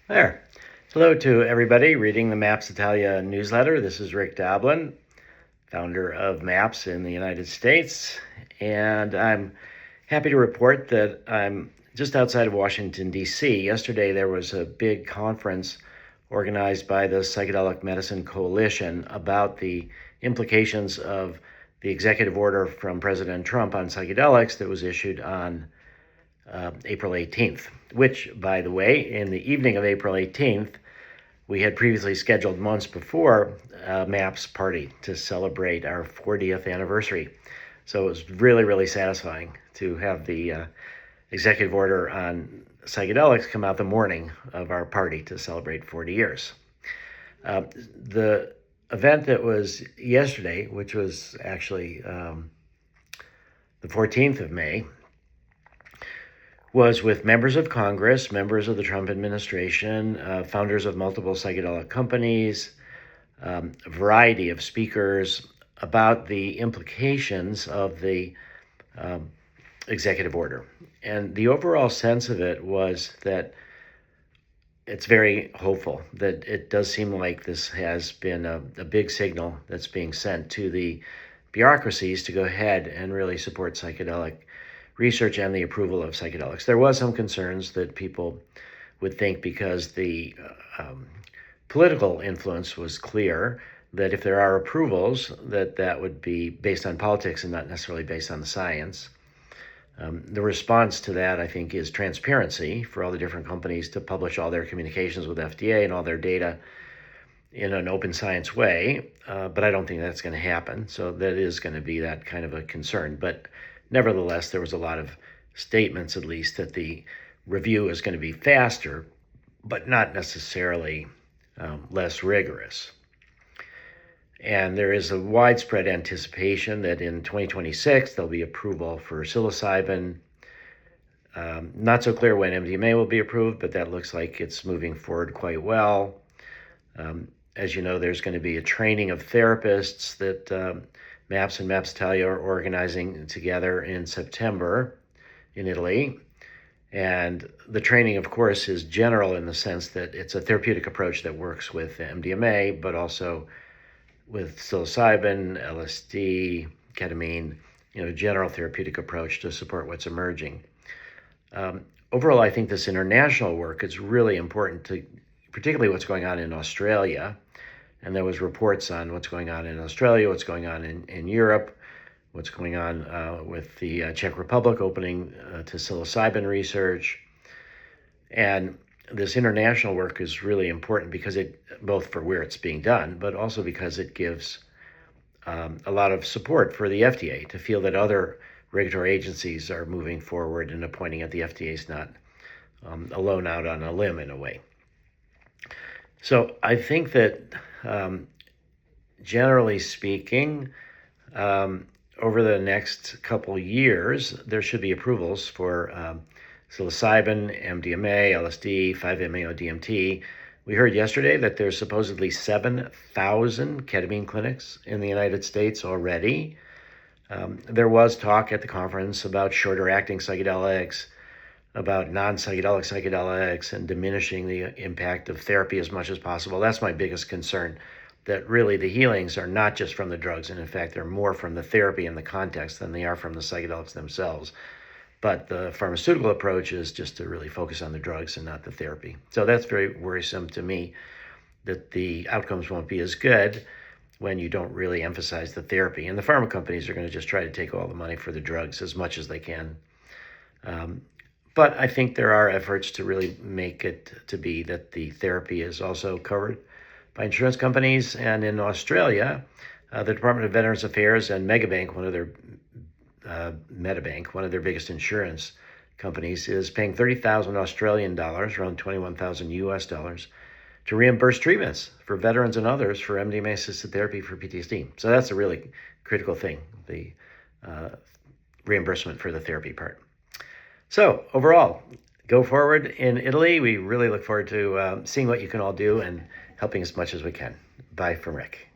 There. Hello to everybody reading the Maps Italia newsletter. This is Rick Doblin, founder of Maps in the United States, and I'm happy to report that I'm just outside of Washington, D.C. Yesterday there was a big conference organized by the Psychedelic Medicine Coalition about the implications of the executive order from President Trump on psychedelics that was issued on April 18th, which, by the way, in the evening of April 18th, we had previously scheduled months before a MAPS party to celebrate our 40th anniversary. So it was really, really satisfying to have the executive order on psychedelics come out the morning of our party to celebrate 40 years. The event that was yesterday, which was actually the 14th of May, was with members of Congress, members of the Trump administration, founders of multiple psychedelic companies, a variety of speakers about the implications of the executive order. And the overall sense of it was that it's very hopeful, that it does seem like this has been a big signal that's being sent to the bureaucracies to go ahead and really support psychedelic research and the approval of psychedelics. There was some concerns that people would think, because the political influence was clear, that if there are approvals, that would be based on politics and not necessarily based on the science. The response to that, I think, is transparency for all the different companies to publish all their communications with FDA and all their data in an open science way, but I don't think that's going to happen. So that is going to be that kind of a concern. But nevertheless, there was a lot of statements, at least, that the review is going to be faster, but not necessarily less rigorous. And there is a widespread anticipation that in 2026, there'll be approval for psilocybin. Not so clear when MDMA will be approved, but that looks like it's moving forward quite well. As you know, there's going to be a training of therapists that MAPS and MAPS Italia are organizing together in September in Italy. And the training, of course, is general in the sense that it's a therapeutic approach that works with MDMA, but also with psilocybin, LSD, ketamine, general therapeutic approach to support what's emerging. Overall, I think this international work is really important to particularly what's going on in Australia. And there was reports on what's going on in Australia, what's going on in Europe, what's going on with the Czech Republic opening to psilocybin research. And this international work is really important because it, both for where it's being done, but also because it gives a lot of support for the FDA to feel that other regulatory agencies are moving forward and pointing at the FDA's not alone out on a limb in a way. So I think that generally speaking, over the next couple years, there should be approvals for psilocybin, MDMA, LSD, 5-MeO-DMT. We heard yesterday that there's supposedly 7,000 ketamine clinics in the United States already. There was talk at the conference about shorter acting psychedelics, about non-psychedelic psychedelics, and diminishing the impact of therapy as much as possible. That's my biggest concern, that really the healings are not just from the drugs, and in fact, they're more from the therapy and the context than they are from the psychedelics themselves. But the pharmaceutical approach is just to really focus on the drugs and not the therapy. So that's very worrisome to me, that the outcomes won't be as good when you don't really emphasize the therapy. And the pharma companies are going to just try to take all the money for the drugs as much as they can. But I think there are efforts to really make it to be that the therapy is also covered by insurance companies. And in Australia, the Department of Veterans Affairs and Medibank, one of their biggest insurance companies, is paying 30,000 Australian dollars, around 21,000 US dollars, to reimburse treatments for veterans and others for MDMA-assisted therapy for PTSD. So that's a really critical thing, the reimbursement for the therapy part. So overall, go forward in Italy. We really look forward to seeing what you can all do and helping as much as we can. Bye from Rick.